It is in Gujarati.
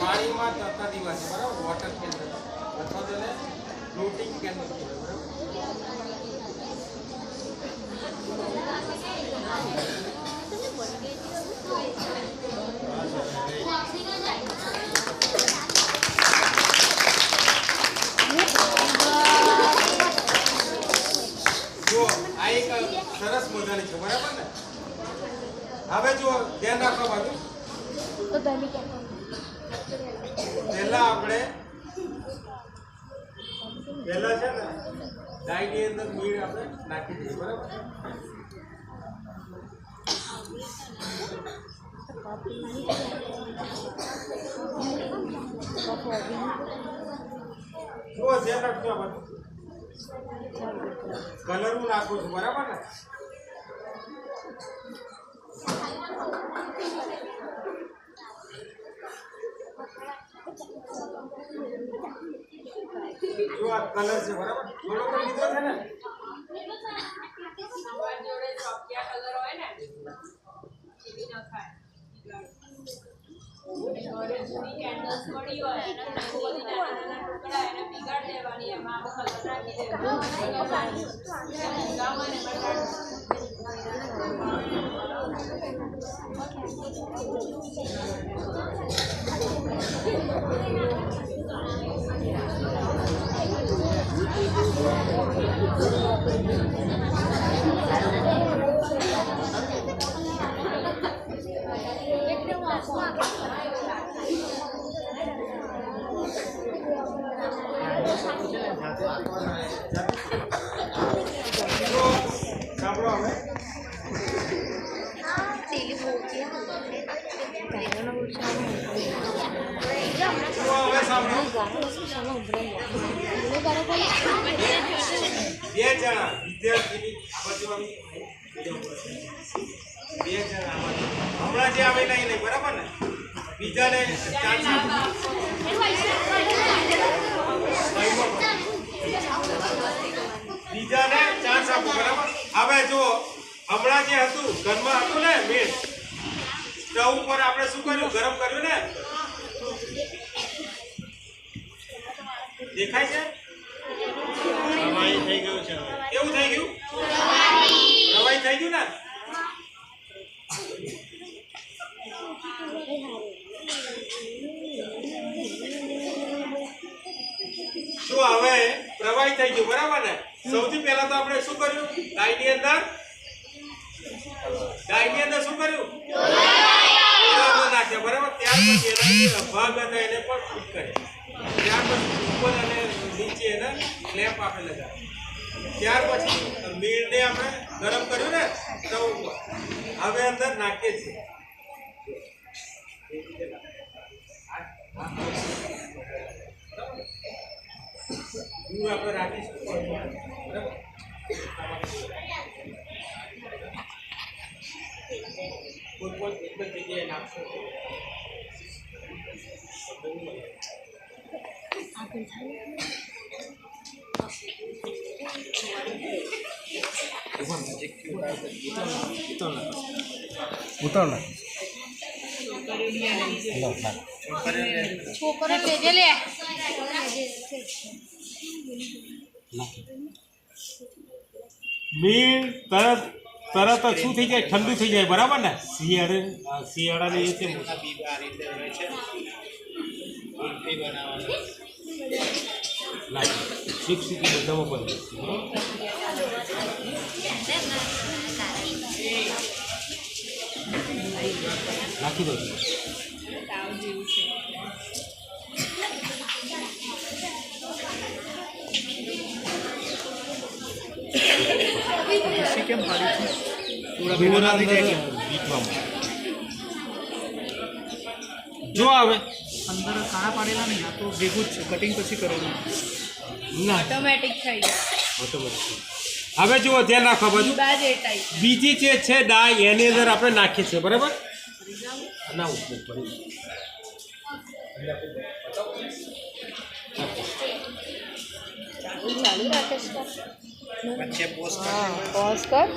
પાણીમાં તરતા દિવસ બરાબર વોટર કેન્દ્ર અથવા તો ફ્લોટિંગ કેન્દ્ર જો આ એક સરસ મજાની છે બરાબર ને હવે જો ધ્યાન રાખવા બાજુ પહેલા આપણે પહેલા છે ને ડાઈની અંદર મીણ આપણે નાખી દઈએ બરાબર જો ધ્યાન રાખજો આ બધું કલર હું નાખું છું બરાબર ને जो आ कलर से बराबर થોડો પણ લીધો છે ને સવાર જોડે ચોકિયા કલર હોય ને એવી ન ખાય ઘરે જૂની કેન્ડલ્સ પડી હોય અને બધી નાના ટુકડા એને પીગાડ દેવાની એમાં કલર નાખી દેવાનો ગામમાં ને હમણાં જે આવે નહીં બરાબર ને બીજાને ચાન્સ આપો બરાબર હવે જો હમણાં જે હતું ઘરમાં હતું ને મીણ સ્ટવ ઉપર આપણે શું કર્યું ગરમ કર્યું ને દેખાય છે રવાઈ થઈ ગયું છે કેવું થઈ ગયું રવાઈ થઈ ગયું ને જો હવે પ્રવાહી થઈ ગયું બરાબર ને સૌથી પહેલા તો આપણે શું કર્યું ડાઈની અંદર શું કર્યું નાખ્યા બરાબર ત્યાર પછી એના ભાગ હતા એને પણ ફૂટ કર્યા ત્યાર પછી ઉપર અને નીચે એને ક્લેમ્પ આપણે લગાવ્યા ત્યાર પછી મીણને આપણે ગરમ કર્યું ને સ્ટવ ઉપર હવે અંદર નાખીએ છીએ આપણે રાખીશું બરાબર કોઈ એક જ જગ્યાએ નાખશો ઉતાર છોકરો લેજે લે મીણ તરત શું થઈ જાય ઠંડુ થઈ જાય બરાબર ને શિયાળાની એ છે મોટા બીબ આ રીતે રહે છે ગુલ્ફી બનાવવાનું શીખી બધામાં પડે નાખી દો તાવ જેવું છે કેમ પાડી છે થોડા ભેગા થઈ જાય બીટમાં જો આવે અંદર કાણા પાડેલા નહીં આ તો ભેગું જ છે કટિંગ પછી કરેલું ના ઓટોમેટિક થઈ જાય ઓટોમેટિક હવે જુઓ ધ્યાન રાખો બાજુ બાજ એ ટાઈપ બીજી જે છે ડાય એની અંદર આપણે નાખીએ છીએ બરાબર ના ઉપર ચાલુ રાખે છે હા પોઝ કર